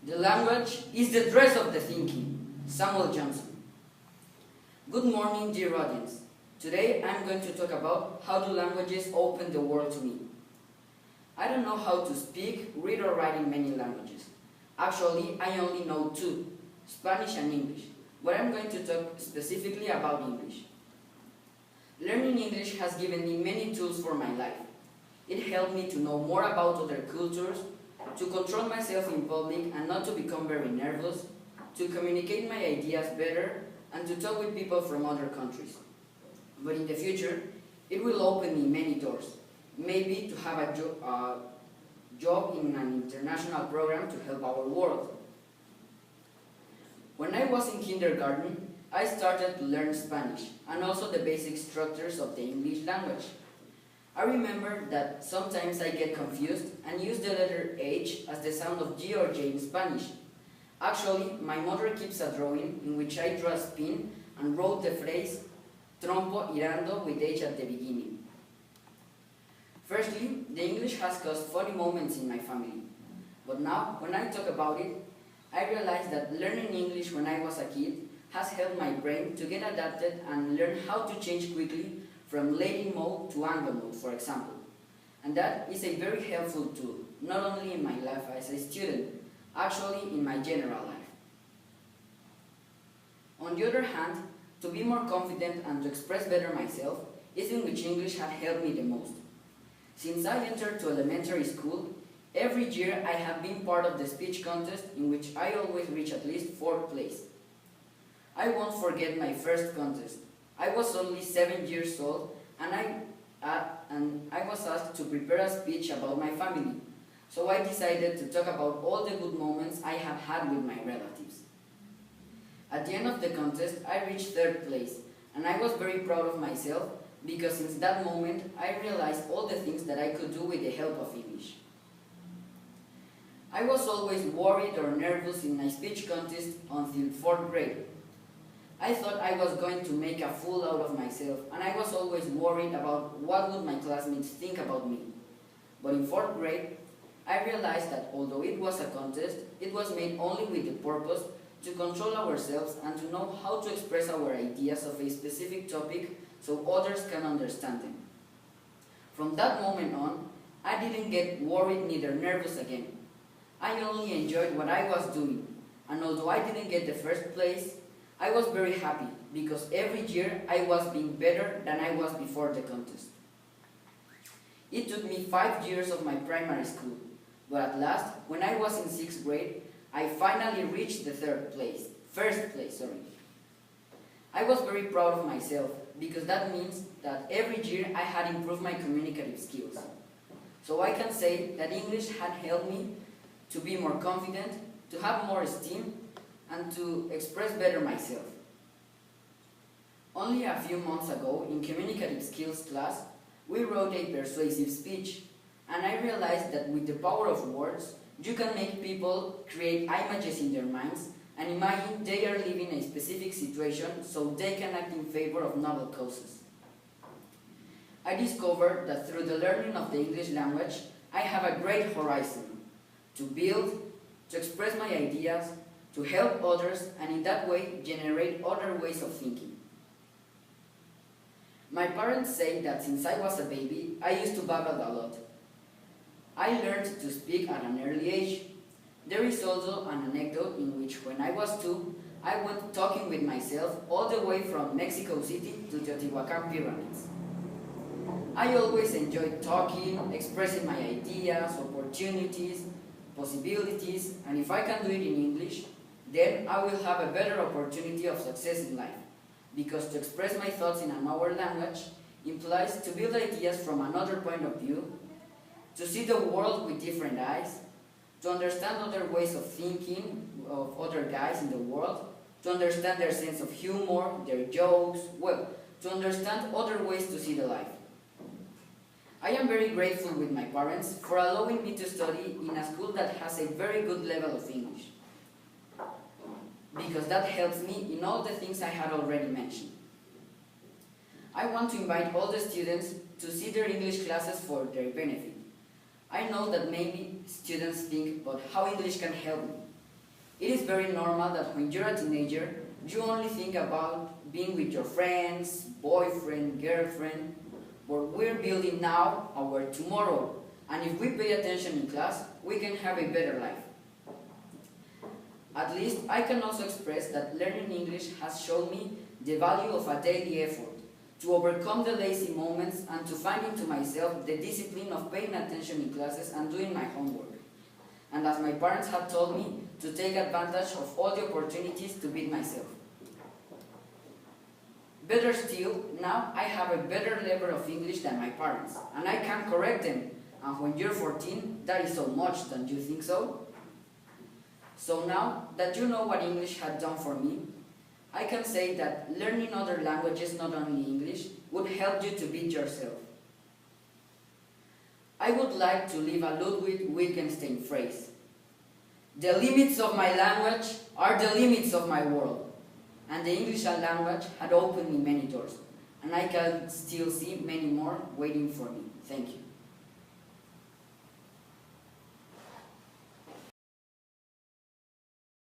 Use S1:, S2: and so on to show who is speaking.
S1: The language is the dress of the thinking. Samuel Johnson. Good morning, dear audience. Today I'm going to talk about how do languages open the world to me. I don't know how to speak, read or write in many languages. Actually, I only know two, Spanish and English, but I'm going to talk specifically about English. Learning English has given me many tools for my life. It helped me to know more about other cultures, to control myself in public and not to become very nervous, to communicate my ideas better, and to talk with people from other countries. But in the future, it will open me many doors. Maybe to have a job in an international program to help our world. When I was in kindergarten, I started to learn Spanish and also the basic structures of the English language. I remember that sometimes I get confused and use the letter H as the sound of G or J in Spanish. Actually, my mother keeps a drawing in which I draw a spin and wrote the phrase trompo irando with H at the beginning. Firstly, the English has caused funny moments in my family. But now, when I talk about it, I realize that learning English when I was a kid has helped my brain to get adapted and learn how to change quickly from Latin mode to Anglo mode, for example. And that is a very helpful tool, not only in my life as a student, actually in my general life. On the other hand, to be more confident and to express better myself is in which English has helped me the most. Since I entered to elementary school, every year I have been part of the speech contest in which I always reach at least 4th place. I won't forget my first contest. I was only 7 years old and I was asked to prepare a speech about my family. So I decided to talk about all the good moments I have had with my relatives. At the end of the contest, I reached 3rd place and I was very proud of myself because since that moment I realized all the things that I could do with the help of English. I was always worried or nervous in my speech contest until 4th grade. I thought I was going to make a fool out of myself and I was always worried about what would my classmates think about me. But in 4th grade, I realized that although it was a contest, it was made only with the purpose to control ourselves and to know how to express our ideas of a specific topic so others can understand them. From that moment on, I didn't get worried neither nervous again. I only enjoyed what I was doing, and although I didn't get the 1st place, I was very happy because every year I was being better than I was before the contest. It took me 5 years of my primary school, but at last, when I was in 6th grade, I finally reached the 1st place. I was very proud of myself because that means that every year I had improved my communicative skills. So I can say that English had helped me to be more confident, to have more esteem, and to express better myself. Only a few months ago, in communicative skills class, we wrote a persuasive speech, and I realized that with the power of words, you can make people create images in their minds and imagine they are living a specific situation so they can act in favor of noble causes. I discovered that through the learning of the English language, I have a great horizon to build, to express my ideas, to help others, and in that way generate other ways of thinking. My parents say that since I was a baby, I used to babble a lot. I learned to speak at an early age. There is also an anecdote in which when I was 2, I went talking with myself all the way from Mexico City to Teotihuacan pyramids. I always enjoyed talking, expressing my ideas, opportunities, possibilities, and if I can do it in English, then I will have a better opportunity of success in life, because to express my thoughts in another language implies to build ideas from another point of view, to see the world with different eyes, to understand other ways of thinking of other guys in the world, to understand their sense of humor, their jokes, well, to understand other ways to see the life. I am very grateful with my parents for allowing me to study in a school that has a very good level of English, because that helps me in all the things I had already mentioned. I want to invite all the students to see their English classes for their benefit. I know that maybe students think about how English can help me, It is very normal that when you're a teenager, you only think about being with your friends, boyfriend, girlfriend, but we're building now our tomorrow, and if we pay attention in class, we can have a better life. At least I can also express that learning English has shown me the value of a daily effort, to overcome the lazy moments and to find into myself the discipline of paying attention in classes and doing my homework. And as my parents have told me, to take advantage of all the opportunities to beat myself. Better still, now I have a better level of English than my parents, and I can correct them. And when you're 14, that is so much, don't you think so? So now that you know what English had done for me, I can say that learning other languages, not only English, would help you to beat yourself. I would like to leave a Ludwig Wittgenstein phrase. The limits of my language are the limits of my world. And the English language had opened me many doors, and I can still see many more waiting for me. Thank you.